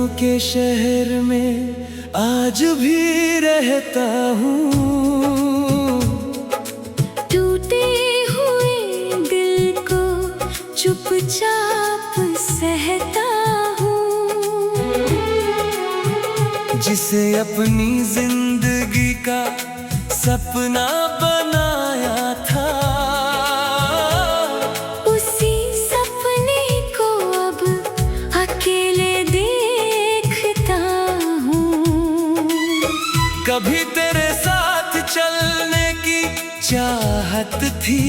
यादों के शहर में आज भी रहता हूँ। टूटे हुए दिल को चुपचाप सहता हूँ। जिसे अपनी जिंदगी का सपना बनाया था, उसी सपने को अब अकेले देखता हूँ। कभी तेरे साथ चलने की चाहत थी,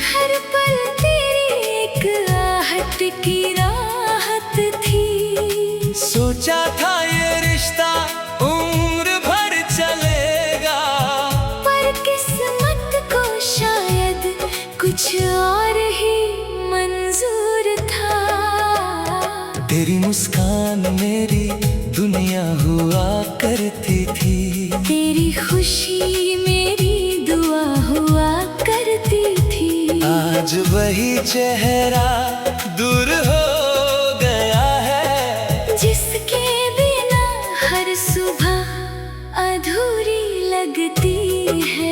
हर पल तेरी एक आहट की राहत थी। सोचा था ये रिश्ता उम्र भर चलेगा, पर किस्मत को शायद कुछ और ही मंजूर था। तेरी मुस्कान मेरी दुनिया हुआ करती थी, तेरी खुशी मेरी दुआ हुआ करती थी। आज वही चेहरा दूर हो गया है, जिसके बिना हर सुबह अधूरी लगती है।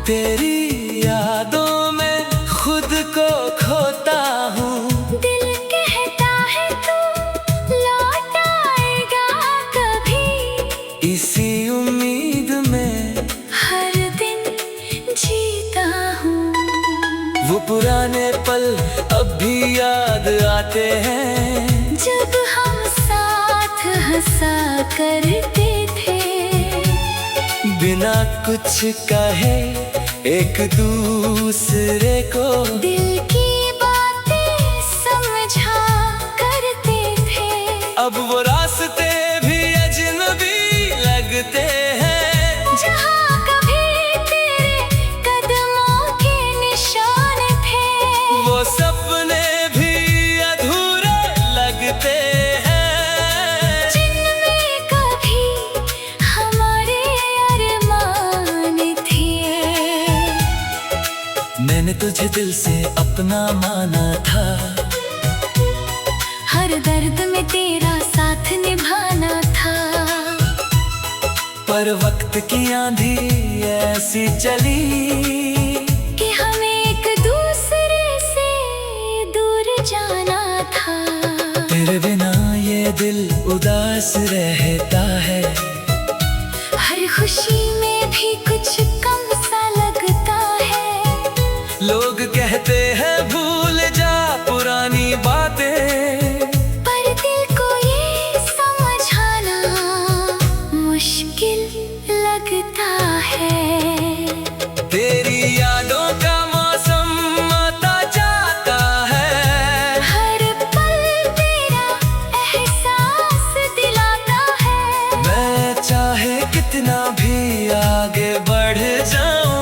तेरी यादों में खुद को खोता हूँ। दिल कहता है तू लौट आएगा कभी, इसी उम्मीद में हर दिन जीता हूँ। वो पुराने पल अब भी याद आते हैं, जब हम साथ हंसा करते थे। बिना कुछ कहे एक दूसरे को दिल की बातें समझा करते थे। अब वो रास्ते भी अजनबी लगते हैं, जहाँ कभी तेरे कदमों के निशान थे। वो सपने भी अधूरे लगते हैं, जिनमें कभी हमारे अरमान थे। मैंने तुझे दिल से अपना माना था, हर दर्द में तेरा साथ निभाना था। पर वक्त की आंधी ऐसी चली कि हमें एक दूसरे से दूर जाना था। तेरे बिना ये दिल उदास रहता है, हर खुशी में भी कुछ कम सा लगता है। लोग कहते हैं भूल जा पुरानी बातें, पर दिल को ये समझाना मुश्किल लगता है। तेरी यादों का मौसम आता जाता है, हर पल तेरा एहसास दिलाता है। मैं चाहे कितना भी आगे बढ़ जाऊं,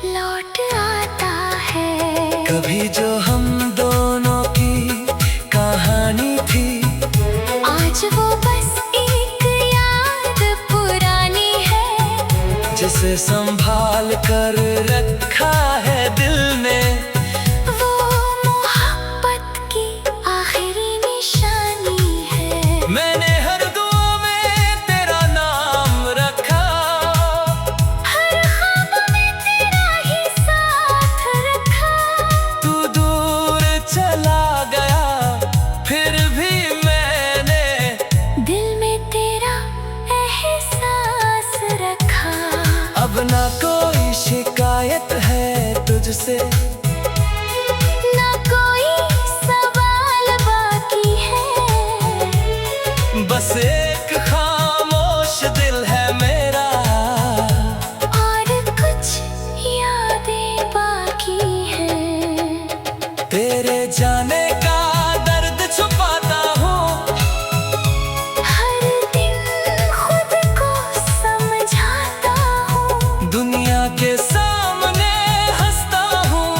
लौट आता है। कभी जो हम दोनों की कहानी थी, आज वो बस एक याद पुरानी है। जिसे संभाल कर रखा है दिल ने, वो मोहब्बत की आखिरी निशानी है। मैंने हर दुआ में तेरा नाम रखा, हर ख्वाब में तेरा ही साथ रखा। तू दूर चला गया फिर भी मैंने दिल में तेरा एहसास रखा। अब ना कोई शिकायत है तुझसे, ना कोई सवाल बाकी है। बस एक खामोश दिल है मेरा, और कुछ यादें बाकी हैं। तेरे जाने का दर्द छुपाता हूँ, हर दिन खुद को समझाता हूँ। दुनिया के सामने हंसता हूँ।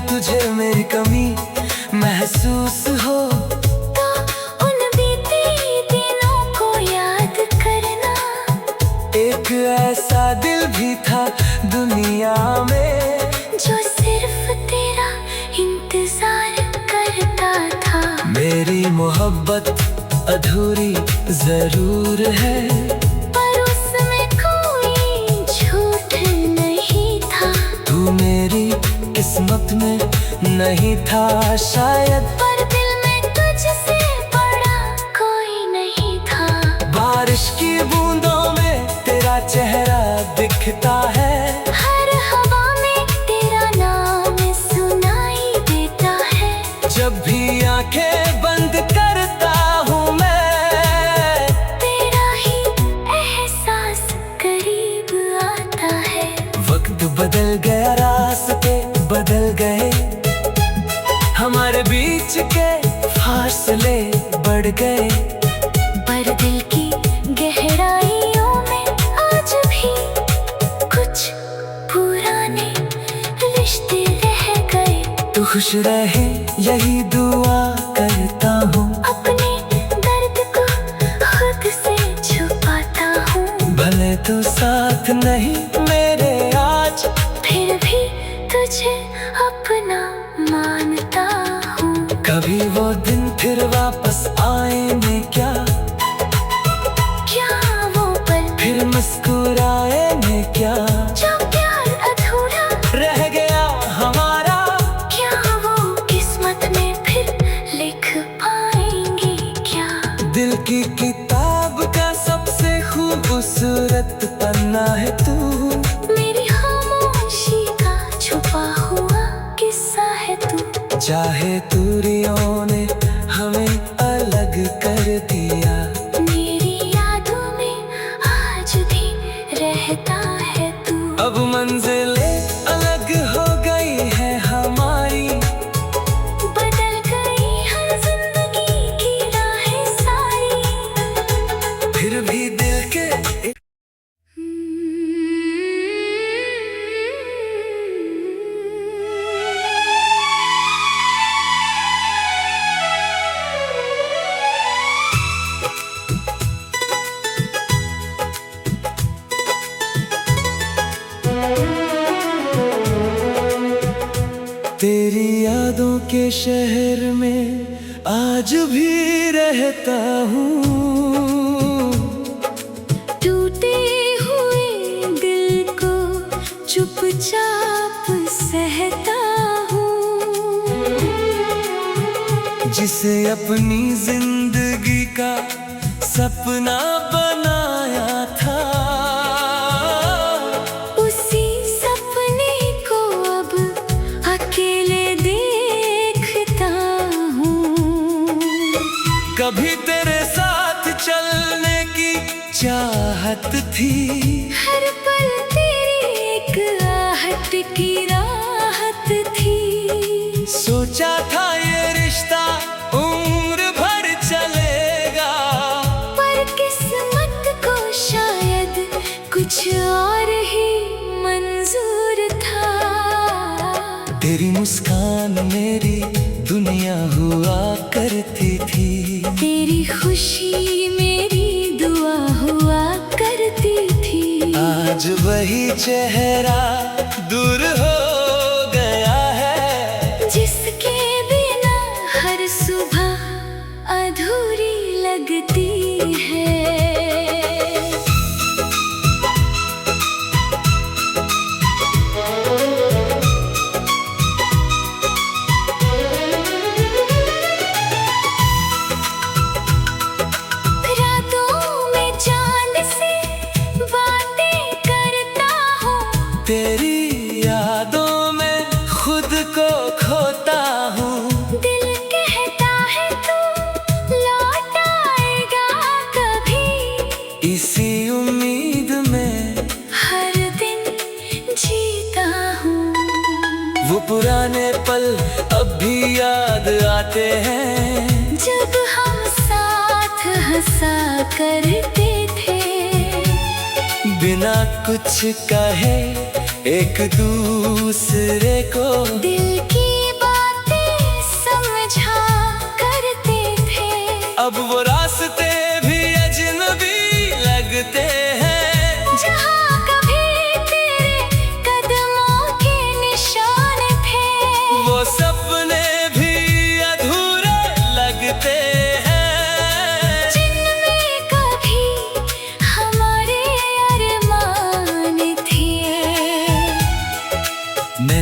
तुझे मेरी कमी महसूस हो तो उन बीते दिनों को याद करना। एक ऐसा दिल भी था दुनिया में जो सिर्फ तेरा इंतजार करता था। मेरी मोहब्बत अधूरी जरूर है, पर उसमें कोई झूठ नहीं था। तू मेरी किस्मत में नहीं था शायद, पर दिल में तुझसे बड़ा कोई नहीं था। बारिश की बूंदों में तेरा चेहरा दिखता है, हर हवा में तेरा नाम सुनाई देता है। जब भी आंखें बंद करता हूँ मैं, तेरा ही एहसास करीब आता है। वक्त बदल गया, रास्ते बदल गए, हमारे बीच के फासले बढ़ गए। पर दिल की गहराइयों में आज भी कुछ पुराने रिश्ते रह गए। तू खुश रहे यही दुआ करता हूँ, अपने दर्द को खुद से छुपाता हूँ। भले तू साथ नहीं मेरे आज, फिर भी तुझे अपना मानता हूँ। कभी वो दिन फिर वापस आएंगे क्या, क्या वो पल फिर मुस्कुराएंगे क्या, जो प्यार अधूरा रह गया हमारा। क्या वो किस्मत में फिर लिख पाएंगे क्या। दिल की किताब का सबसे खूबसूरत पन्ना है तू, मेरी खामोशी का छुपा हुआ किस्सा है तू। चाहे दूरियों ने हमें अलग कर दिया, मेरी यादों में आज भी रहता है तू। अब मंजिलें अलग हो गई है हमारी, बदल गई हर जिंदगी की राहें सारी। फिर भी दिल के तेरी यादों के शहर में आज भी रहता हूँ, टूटे हुए दिल को चुपचाप सहता हूँ। जिसे अपनी जिंदगी का सपना बनाया था, उसी सपने को अब अकेले देखता हूँ। कभी तेरे साथ चलने की चाहत थी, हर पल तेरी एक आहट की राहत थी। सोचा था ये रिश्ता उम्र भर चलेगा, पर किस्मत को शायद कुछ और ही मंजूर था। तेरी मुस्कान मेरी दुनिया हुआ करती थी, तेरी खुशी मेरी दुआ हुआ करती थी। आज वही चेहरा दूर हो गया है, जिसके बिना हर सुबह अधूरी लगती है। रातों में चांद से बातें करता हूँ, तेरी यादों में खुद को खोता हूँ। दिल कहता है तू लौट आएगा कभी, इसी उम्मीद में हर दिन जीता हूँ। वो पुराने पल अब भी याद आते हैं, जब हम साथ हंसा करते थे। बिना कुछ कहे एक दूसरे को दिल की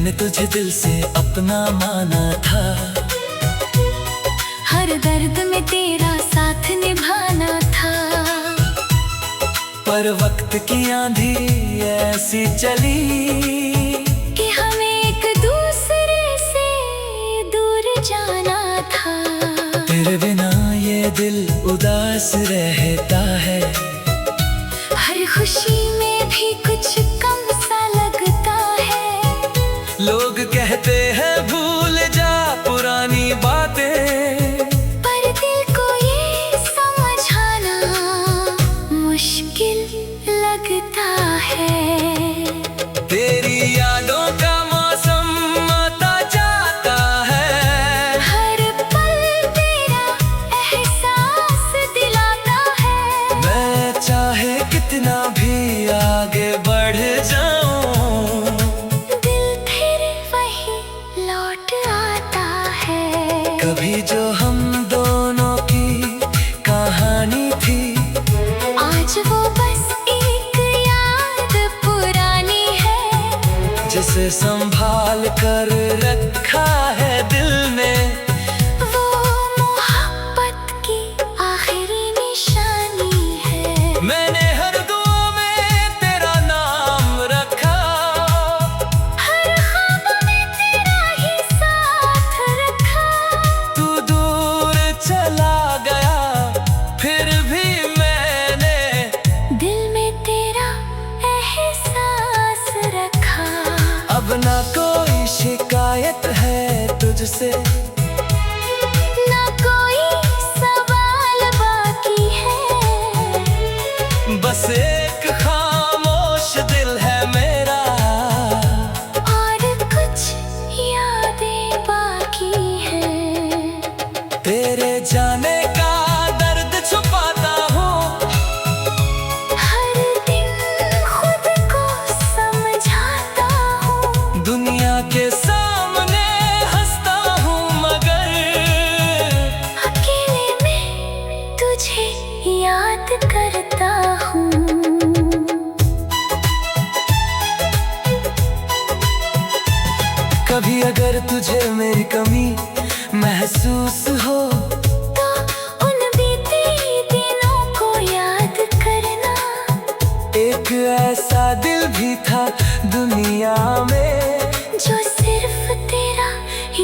मैंने तुझे दिल से अपना माना था। हर दर्द में तेरा साथ निभाना था। पर वक्त की आंधी ऐसी चली कि हमें एक दूसरे से दूर जाना था। तेरे बिना ये दिल उदास रहता है। हर खुशी में भी कुछ कम सा लगता है। लोग कहते हैं भूल जा पुरानी बातें, पर दिल को ये समझाना मुश्किल लगता है। तेरी यादों का मौसम आता जाता है। हर पल तेरा एहसास दिलाता है। मैं चाहे कितना भी आगे बढ़ जाऊं, दिल फिर वही लौट आता है। कभी जो हम दोनों की कहानी थी, आज वो बस एक याद पुरानी है। जिसे संभाल कर रखा है दिल ने। वो मोहब्बत की आखिरी निशानी है। मैंने हर दुआ में तेरा नाम रखा। हर ख्वाब में तेरा ही साथ रखा। तू दूर चला गया फिर भी मैंने दिल में तेरा एहसास रखा। अब ना कोई शिकायत है तुझसे, ना कोई सवाल बाकी है। बस एक खामोश दिल है मेरा, और कुछ यादें बाकी हैं। तेरे जाने का दर्द छुपाता हूँ। हर दिन खुद को समझाता हूँ। दुनिया के सामने हंसता हूँ, मगर अकेले में तुझे याद करता हूँ। कभी अगर तुझे मेरी कमी महसूस हो, तो उन बीते दिनों को याद करना। एक ऐसा दिल भी था दुनिया में, जो सिर्फ तेरा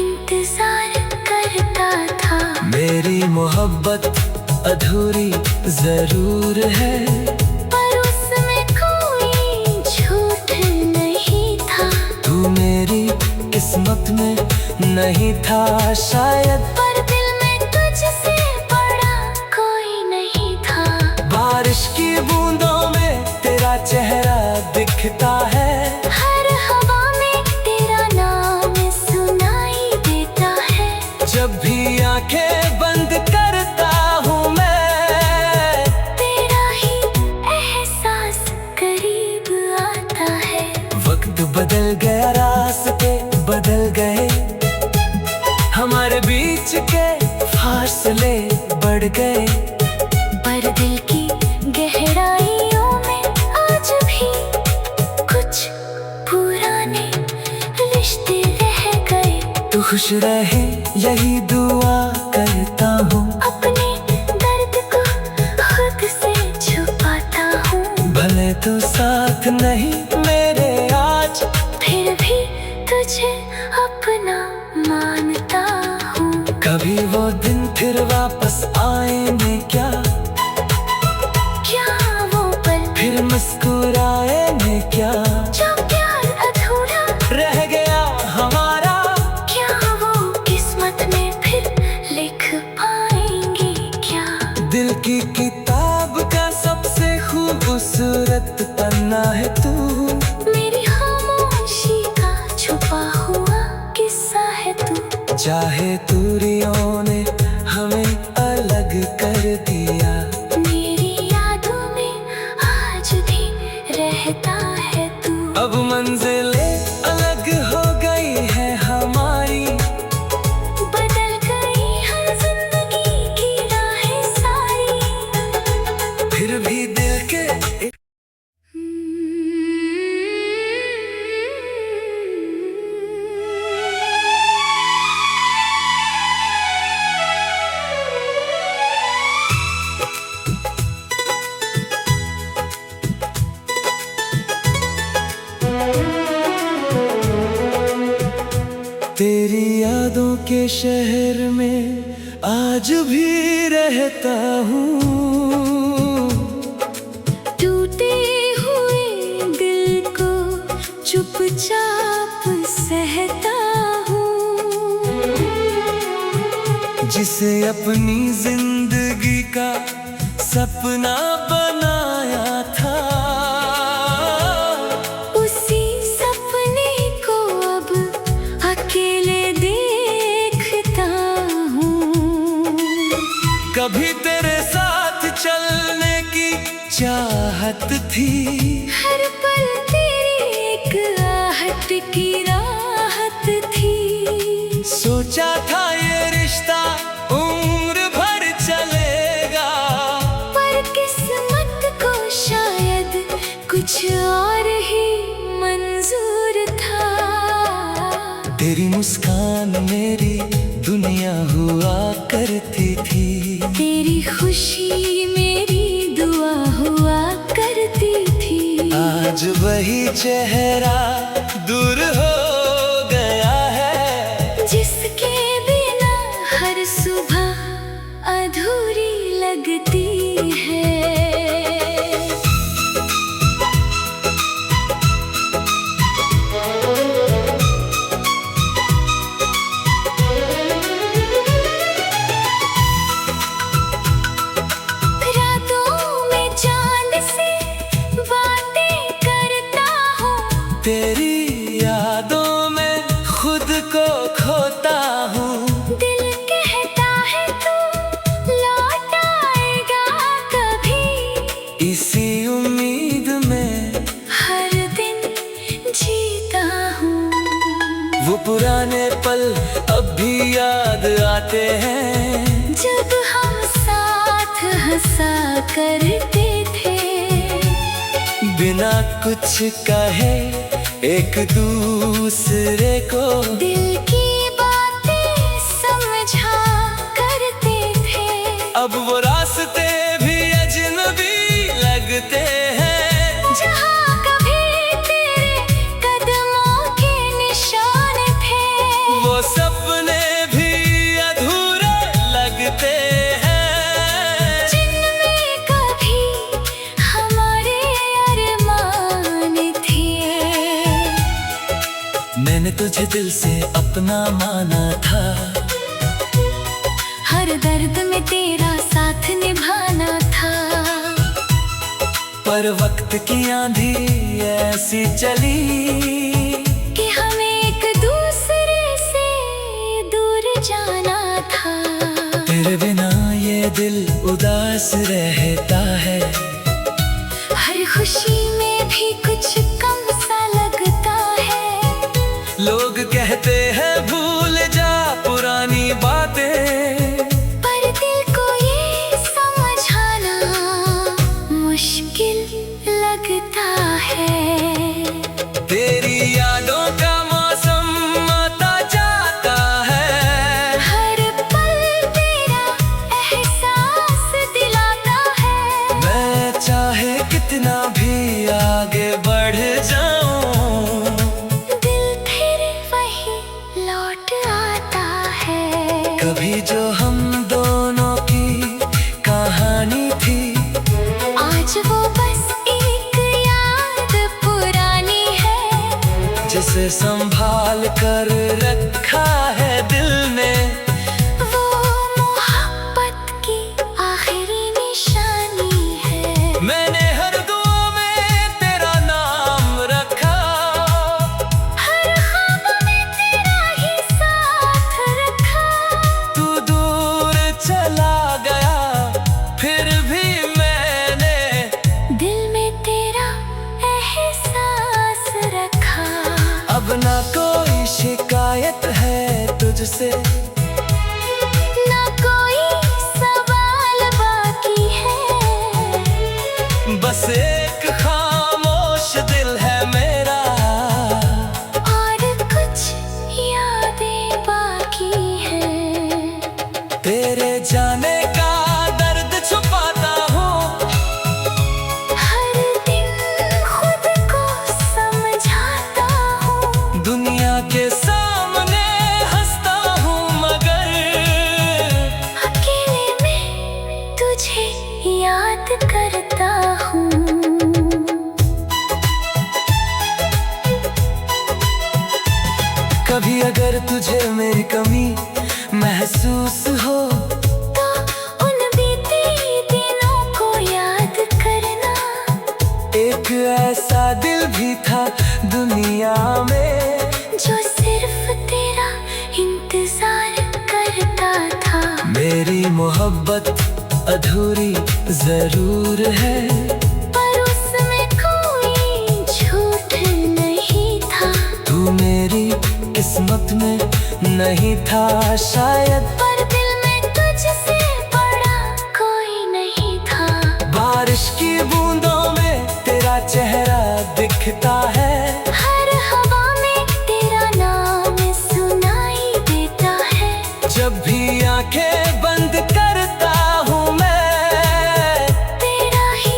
इंतजार करता था। मेरी मोहब्बत अधूरी जरूर है, पर उसमें कोई झूठ नहीं था। तू मेरी किस्मत में नहीं था शायद। पर दिल में तुझसे बड़ा कोई नहीं था। बारिश की बूंदों में तेरा चेहरा दिखता है। हर हवा में तेरा नाम सुनाई देता है। जब भी आंखें बंद करता हूँ मैं, तेरा ही एहसास करीब आता है। वक्त बदल गया, रास्ते बदल गए, हमारे बीच के फासले बढ़ गए। पर दिल की गहराइयों में आज भी कुछ पुराने रिश्ते रह गए। तू खुश रहे यही दुआ करता हूँ। अपने दर्द को खुद से छुपाता हूँ। भले तू साथ नहीं मेरे आज, फिर भी तुझे अपना मानता हूँ। कभी वो दिन फिर वापस आएंगे क्या? क्या वो पल फिर मुस्कुराएंगे क्या? जो प्यार अधूरा रह गया हमारा, क्या वो किस्मत में फिर लिख पाएंगे क्या? दिल की किताब का सबसे खूबसूरत पन्ना है तू। मेरी खामोशी का छुपा हुआ किस्सा है तू। चाहे दूरियों ने हमें अलग कर दिया, मेरी यादों में आज भी रहता है तू। अब मंजिलें अलग हो गई है हमारी, बदल गई हर जिंदगी की राहें सारी। फिर भी दिल के तेरी यादों के शहर में आज भी रहता हूँ। टूटे हुए दिल को चुपचाप सहता हूँ। जिसे अपनी जिंदगी का सपना बनाया था, उसी सपने को अब अकेले देखता हूँ। कभी तेरे साथ चलने की चाहत थी, हर पल तेरी एक आहट की राहत थी। सोचा था ये रिश्ता उम्र भर चलेगा, पर किस्मत को शायद कुछ और ही मंजूर था। तेरी मुस्कान मेरी दुनिया हुआ करती थी, तेरी खुशी मेरी दुआ हुआ करती थी। आज वही चेहरा दूर हो गया है, जिसके बिना हर सुबह अधूरी लगती है। तेरी यादों में खुद को खोता हूँ। दिल कहता है तू लौट आएगा कभी, इसी उम्मीद में हर दिन जीता हूँ। वो पुराने पल अब भी याद आते हैं, जब हम साथ हंसा करते थे। बिना कुछ कहे एक दूसरे को दिल की बातें समझा करते थे। अब वो रास्ते भी अजनबी लगते हैं, जहाँ कभी तेरे कदमों के निशान थे। वो सपने भी अधूरे लगते हैं, जिनमें कभी हमारे अरमान थे। मैंने तुझे दिल से अपना माना था, हर दर्द में तेरा साथ निभाना था। पर वक्त की आंधी ऐसी चली कि हमें एक दूसरे से दूर जाना था। तेरे बिना ये दिल उदास रहता है, हर खुशी में भी कुछ कम सा लगता है। लोग कहते हैं भूल जा पुरानी बातें, पर दिल को ये समझाना मुश्किल लगता है। तेरी यादों का मौसम आता जाता है, हर पल तेरा एहसास दिलाता है। मैं चाहे कितना भी आगे बढ़ जाऊं, दिल फिर वही लौट आता है। कभी जो हम दोनों की कहानी थी, आज वो बस एक याद पुरानी है। जिसे संभाल कर रखा है दिल ने, वो मोहब्बत की आखिरी निशानी है। मैंने हर दुआ में तेरा नाम रखा, हर ख्वाब में तेरा ही साथ रखा। तू दूर चला गया फिर भी मैंने दिल में तेरा एहसास रखा। अब ना कोई शिकायत है तुझसे, ना कोई सवाल बाकी है। बस एक खामोश दिल है मेरा, और कुछ यादें बाकी हैं। तेरे जाने का दर्द छुपाता हूँ, हर दिन खुद को समझाता हूँ। दुनिया के सामने अगर तुझे मेरी कमी महसूस हो तो उन बीते दिनों को याद करना। एक ऐसा दिल भी था दुनिया में जो सिर्फ तेरा इंतजार करता था। मेरी मोहब्बत अधूरी जरूर है, पर उसमें कोई झूठ नहीं था। तू मेरी किस्मत में नहीं था शायद, पर दिल में तुझसे बड़ा कोई नहीं था। बारिश की बूंदों में तेरा चेहरा दिखता है, हर हवा में तेरा नाम सुनाई देता है। जब भी आंखें बंद करता हूँ मैं, तेरा ही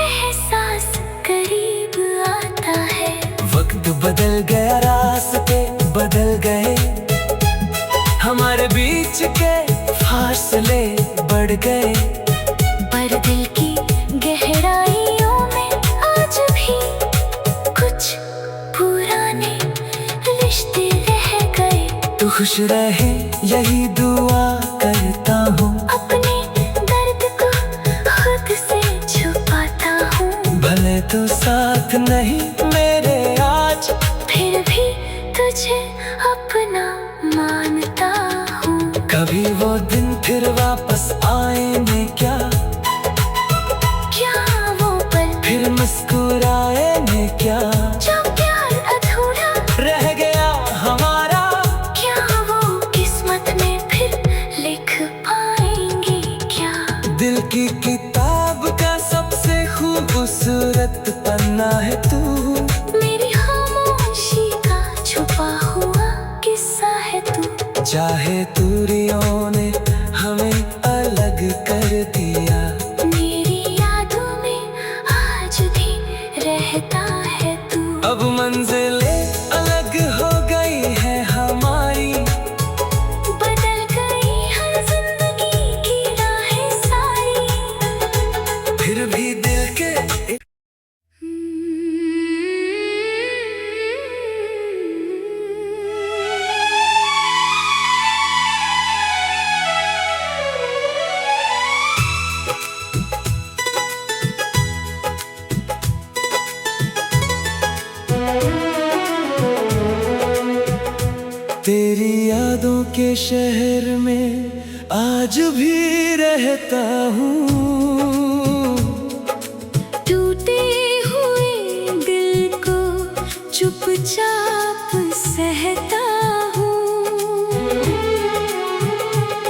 एहसास करीब आता है। वक्त बदल गया, रास्ते बदल गए, हमारे बीच के फासले बढ़ गए। पर दिल की गहराइयों में आज भी कुछ पुराने रिश्ते रह गए। तू खुश रहे यही दुआ करता हूँ, अपने दर्द को खुद से छुपाता हूँ। भले तू साथ नहीं मेरे आज, फिर भी तुझे अपना मानता हूँ। कभी वो दिन फिर वापस आएंगे क्या, क्या वो पल फिर मुस्कुराएंगे क्या, जो प्यार अधूरा रह गया हमारा, क्या वो किस्मत में फिर लिख पाएंगे क्या। दिल की किताब का सबसे खूबसूरत पन्ना है तू, मेरी खामोशी का छुपा हुआ किस्सा है तू। चाहे दूरियों ने हमें अलग कर दिया, मेरी यादों में आज भी रहता है तू। अब मंजिलें अलग हो गई है हमारी, बदल गई हर जिंदगी की राहें सारी। फिर भी दिल के तेरी यादों के शहर में आज भी रहता हूँ, टूटे हुए दिल को चुपचाप सहता हूँ।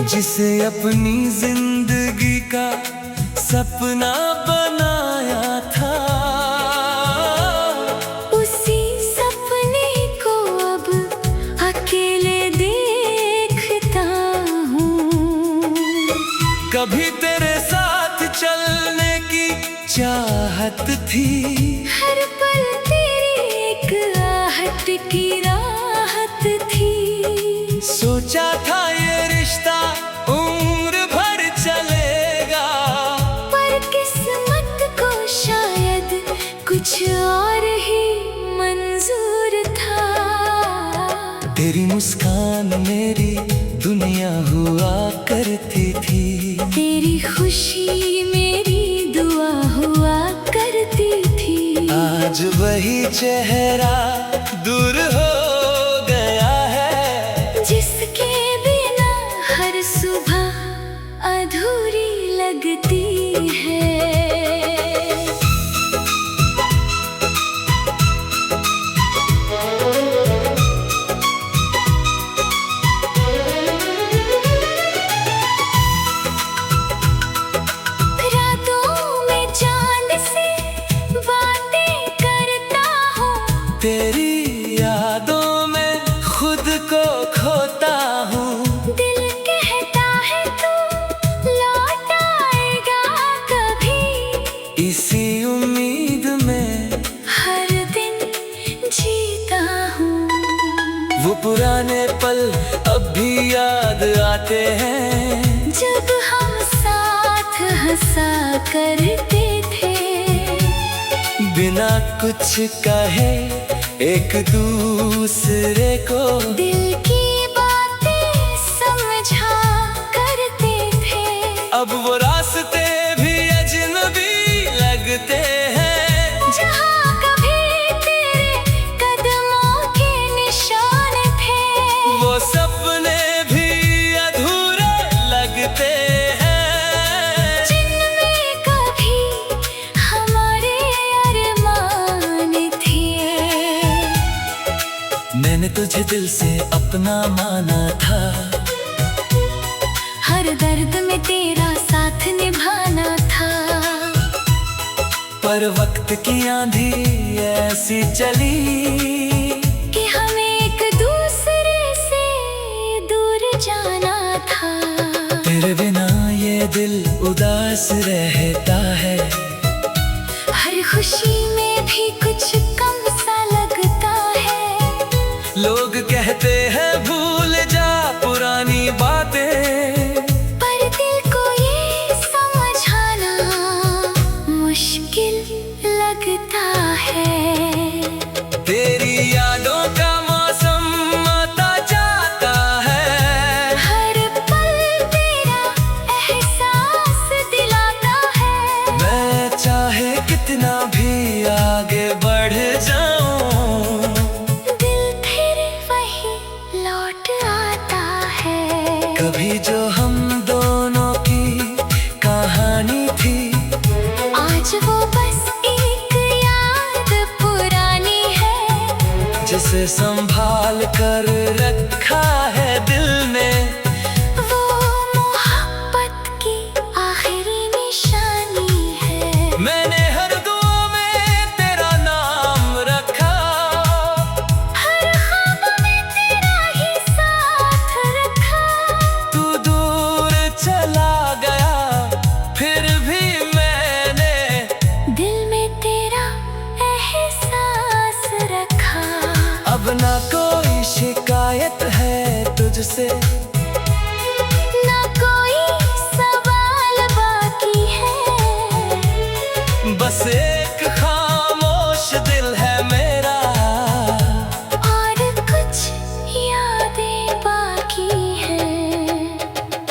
जिसे अपनी जिंदगी का सपना बनाया था, उसी सपने को अब अकेले देखता हूँ। कभी तेरे साथ चलने की चाहत थी, हर पल तेरी एक आहट की राहत थी। सोचा था ये रिश्ता उम्र भर चलेगा, पर किस्मत को शायद कुछ और ही मंजूर था। तेरी मुस्कान मेरी दुनिया हुआ करती थी, तेरी खुशी मेरी दुआ हुआ करती थी। आज वही चेहरा दूर हो गया है, जिसके बिना हर सुबह अधूरी लगती है। रातों में चांद से बातें करता हूँ, तेरी यादों में खुद को खोता हूँ। दिल कहता है तू लौट आएगा कभी, इसी उम्मीद में हर दिन जीता हूँ। वो पुराने पल अब भी याद आते हैं, जब हम साथ हंसा करते थे। बिना कुछ कहे एक दूसरे को दिल की मैंने तुझे दिल से अपना माना था, हर दर्द में तेरा साथ निभाना था। पर वक्त की आंधी ऐसी चली कि हमें एक दूसरे से दूर जाना था। तेरे बिना ये दिल उदास रहता है, हर खुशी में भी कुछ कम सा लगता है। लोग कहते हैं भूल जा पुरानी बातें, पर दिल को ये समझाना मुश्किल लगता है। तेरी यादों का मौसम आता जाता है, हर पल तेरा एहसास दिलाता है। मैं चाहे कितना भी आगे बढ़ जाऊं, दिल फिर वही लौट आता है। कभी जो हम दोनों की कहानी थी, आज वो बस एक याद पुरानी है। जिसे संभाल कर रखा है दिल में, वो मोहब्बत की आखिरी निशानी है। मैंने हर दुआ में तेरा नाम रखा, हर ख्वाब में तेरा ही साथ रखा। तू दूर चला गया फिर भी मैंने दिल में तेरा एहसास रखा। अब ना कोई शिकायत है तुझसे, ना कोई सवाल बाकी है। बस एक खामोश दिल है मेरा, और कुछ यादें बाकी हैं।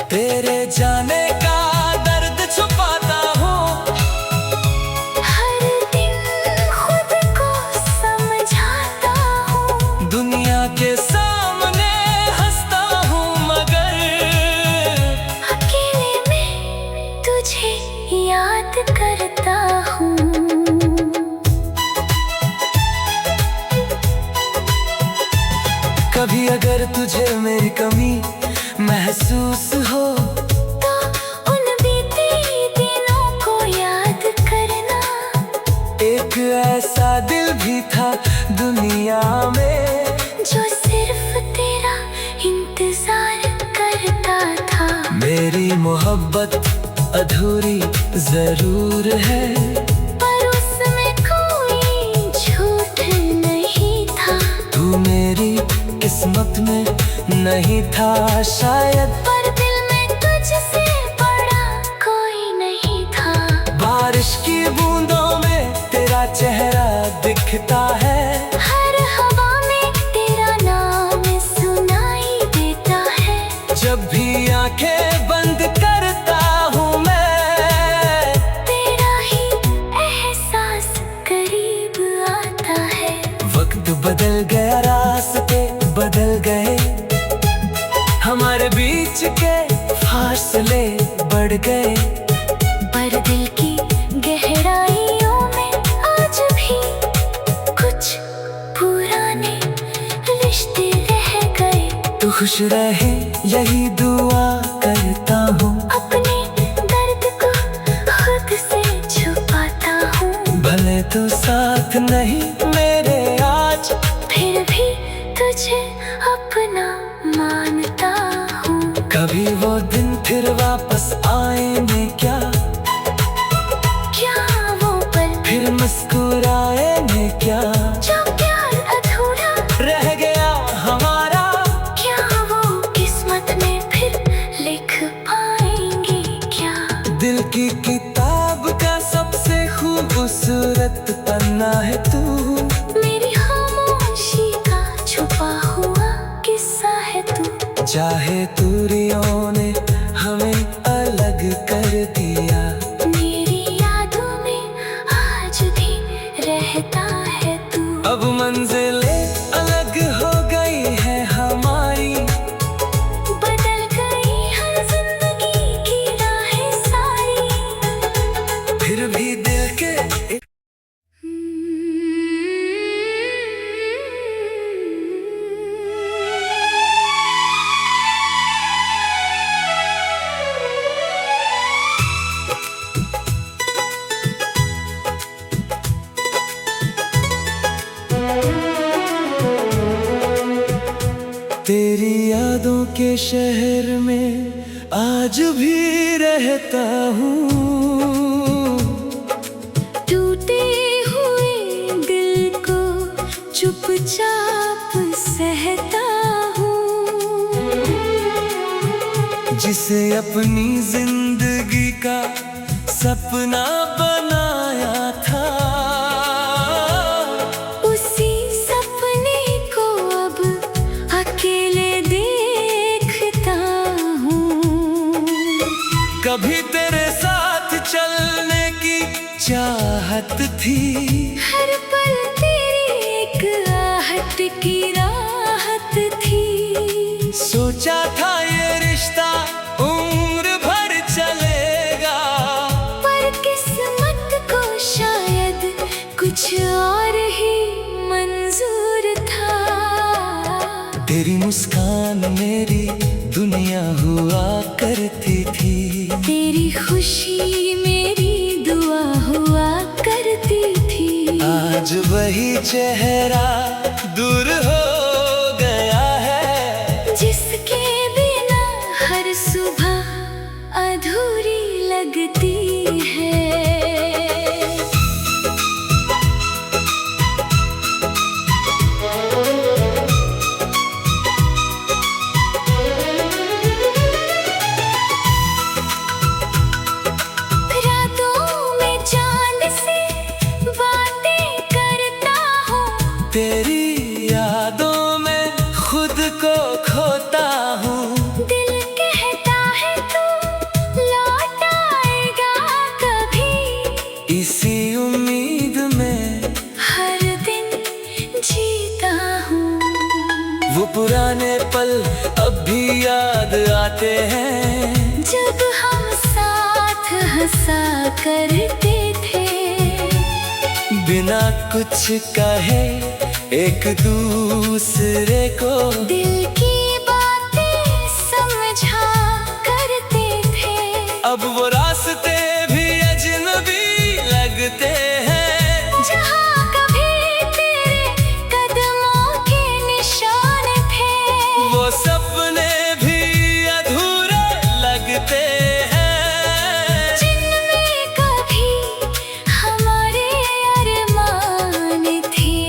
तेरे जाने का दर्द छुपाता हूँ, हर दिन खुद को समझाता हूँ। दुनिया के सामने हंसता हूँ, मगर अकेले में तुझे याद करता हूँ। कभी अगर तुझे मेरी कमी महसूस हो, तो उन बीते दिनों को याद करना। एक ऐसा दिल भी था दुनिया में, जो सिर्फ तेरा इंतजार करता था। मेरी मोहब्बत अधूरी जरूर है, पर उसमें कोई झूठ नहीं था। तू मेरी किस्मत में नहीं था शायद, पर दिल में तुझसे बड़ा कोई नहीं था। बारिश की बूंदों में तेरा चेहरा दिखता है, हर हवा में तेरा नाम सुनाई देता है। जब भी आंखें बंद करता हूँ मैं, तेरा ही एहसास करीब आता है। वक्त बदल गया, रास्ते बदल गए, हमारे बीच के फासले बढ़ गए। पर दिल की गहराइयों में आज भी कुछ पुराने रिश्ते रह गए। तू खुश रहे यही दुआ करता हूँ, अपने दर्द को खुद से छुपाता हूँ। भले तू साथ नहीं मेरे आज, फिर भी तुझे अपना मानता हूँ। कभी वो दिन फिर वापस आएंगे क्या, क्या वो पल फिर मुस्कुराएंगे क्या, जो प्यार अधूरा रह गया हमारा। क्या वो किस्मत में फिर लिख पाएंगे क्या। दिल की किताब का सबसे खूबसूरत पन्ना है तू, मेरी खामोशी का छुपा हुआ किस्सा है तू। चाहे दूरियों ने हमें अलग कर दिया, मेरी यादों में आज भी रहता है तू। अब मंजिलें अलग हो गई है हमारी, बदल गई है जिंदगी की राहें सारी। फिर भी दिल के एक तेरी यादों के शहर में आज भी रहता हूँ। टूटे हुए दिल को चुपचाप सहता हूँ। जिसे अपनी जिंदगी का सपना बनाया था, उसी सपने को अब अकेले देखता हूँ। कभी तेरे साथ चलने की चाहत थी, हर पल तेरी एक आहट की राहत थी। सोचा था ये रिश्ता उम्र भर चलेगा, पर किस्मत को शायद कुछ और ही मंजूर था। तेरी मुस्कान मेरी दुनिया हुआ करती थी, तेरी खुशी मेरी दुआ हुआ करती थी। आज वही चेहरा दूर हो गया है, जिसके बिना हर सुबह अधूरी लगती है। तेरी यादों में खुद को खोता हूँ। दिल कहता है तू लौट आएगा कभी, इसी उम्मीद में हर दिन जीता हूँ। वो पुराने पल अब भी याद आते हैं, जब हम साथ हंसा करते थे। बिना कुछ कहे एक दूसरे को दिल की बातें समझा करते थे। अब वो रास्ते भी अजनबी लगते हैं, जहाँ कभी तेरे कदमों के निशान थे। वो सपने भी अधूरे लगते हैं, जिनमें कभी हमारे अरमान थे।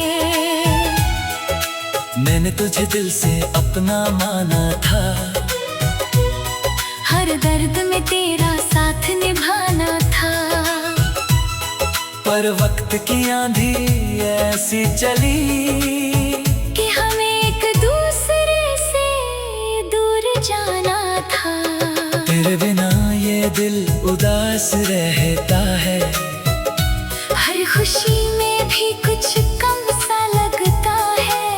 मैंने तुझे दिल से अपना माना था, हर दर्द में तेरा साथ निभाना था। पर वक्त की आंधी ऐसी चली कि हमें एक दूसरे से दूर जाना था। तेरे बिना ये दिल उदास रहता है, हर खुशी में भी कुछ कम सा लगता है।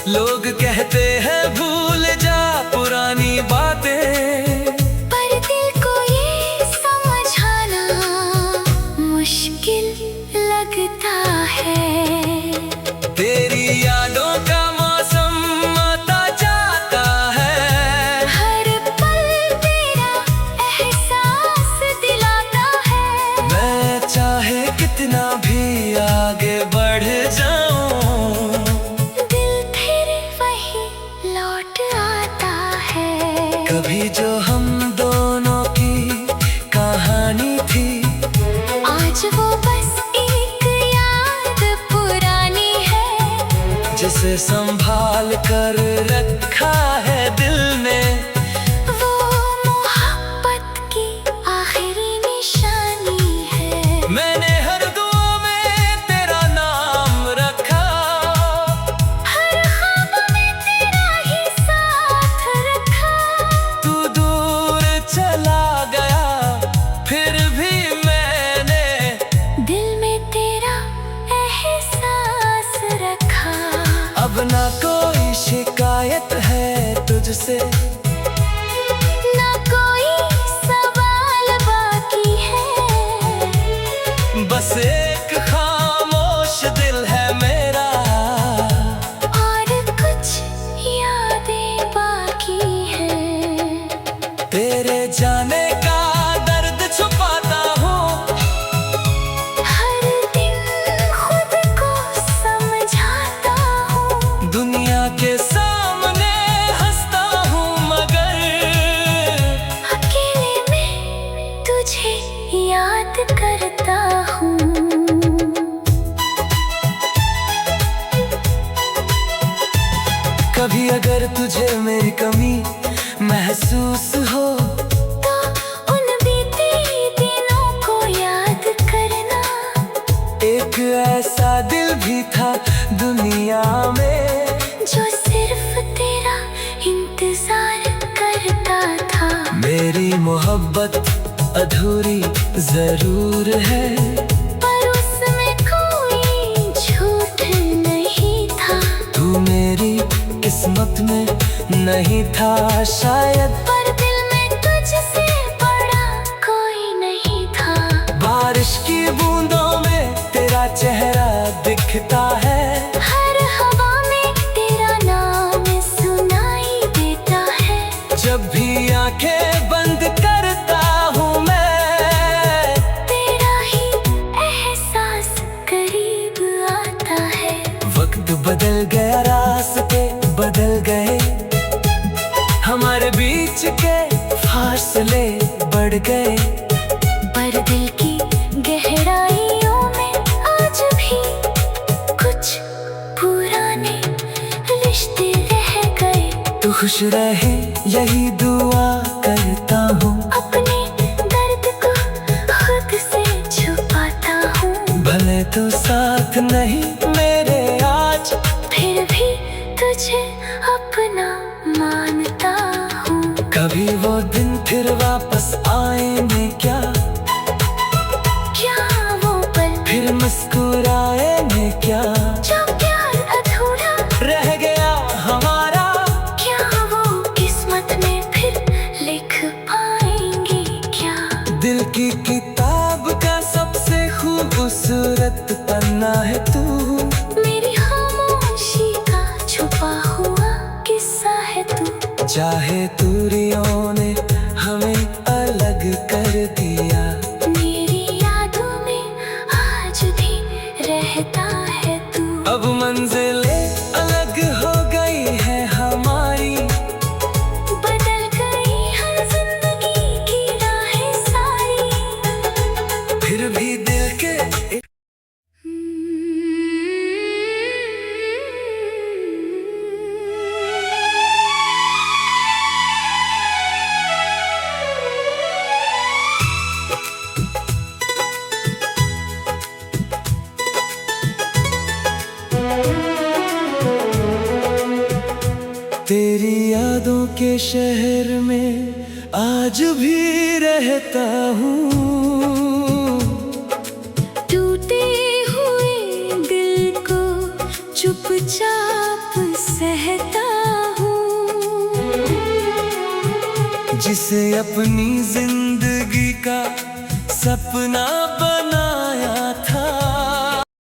लोग कहते हैं भूल जा पुरानी बातें, पर दिल को ये समझाना मुश्किल लगता है। तेरी यादों का मौसम आता जाता है, हर पल तेरा एहसास दिलाता है। मैं चाहे कितना भी आगे बढ़ जाऊं, दिल फिर वही लौट आता है। कभी जो हम दोनों की कहानी थी, आज वो बस एक याद पुरानी है। जिसे संभाल कर रखा है दिल ने, वो मोहब्बत की आखिरी निशानी है। मैंने हर दुआ में तेरा नाम रखा, हर ख्वाब में तेरा ही साथ रखा। तू दूर चला गया फिर भी मैंने दिल में तेरा एहसास रखा। अब ना कोई शिकायत है तुझसे, ना कोई सवाल बाकी है। बस एक खामोश दिल है मेरा, और कुछ यादें बाकी हैं। तेरे जाने का दर्द छुपाता हूँ, हर दिन खुद को समझाता हूँ। दुनिया के सामने कभी अगर तुझे मेरी कमी महसूस हो तो उन बीते दिनों को याद करना। एक ऐसा दिल भी था दुनिया में जो सिर्फ तेरा इंतजार करता था। मेरी मोहब्बत अधूरी जरूर है, पर उसमें कोई झूठ नहीं था। तू मेरी किस्मत में नहीं था शायद, पर दिल में तुझसे बड़ा कोई नहीं था। बारिश की बूंदों में तेरा चेहरा दिखता है, हर हवा में तेरा नाम सुनाई देता है। जब भी आंखें बंद करता हूँ मैं, तेरा ही एहसास करीब आता है। वक्त बदल गया, रास्ते बदल गए, हमारे बीच के फासले बढ़ गए। पर दिल की गहराइयों में आज भी कुछ पुराने रिश्ते रह गए। तू खुश रहे यही दुआ करता हूँ, अपने दर्द को खुद से छुपाता हूँ। भले तू साथ नहीं मेरे आज, फिर भी तुझे अपना मानता हूँ। कभी वो दिन फिर वापस आएंगे क्या, क्या वो पल फिर मुस्कुराएंगे क्या, जो प्यार अधूरा रह गया हमारा। क्या वो किस्मत में फिर लिख पाएंगे क्या। दिल की किताब का सबसे खूबसूरत पन्ना है तू, मेरी खामोशी का छुपा हुआ किस्सा है तू। चाहे दूरियों ने हमें अलग कर दिया, मेरी यादों में आज भी रहता है तू। अब मंजिलें अलग हो गई है हमारी, बदल गई हर जिंदगी की राहें सारी। फिर भी दिल के तेरी यादों के शहर में आज भी रहता हूँ, टूटे हुए दिल को चुपचाप सहता हूँ। जिसे अपनी जिंदगी का सपना बना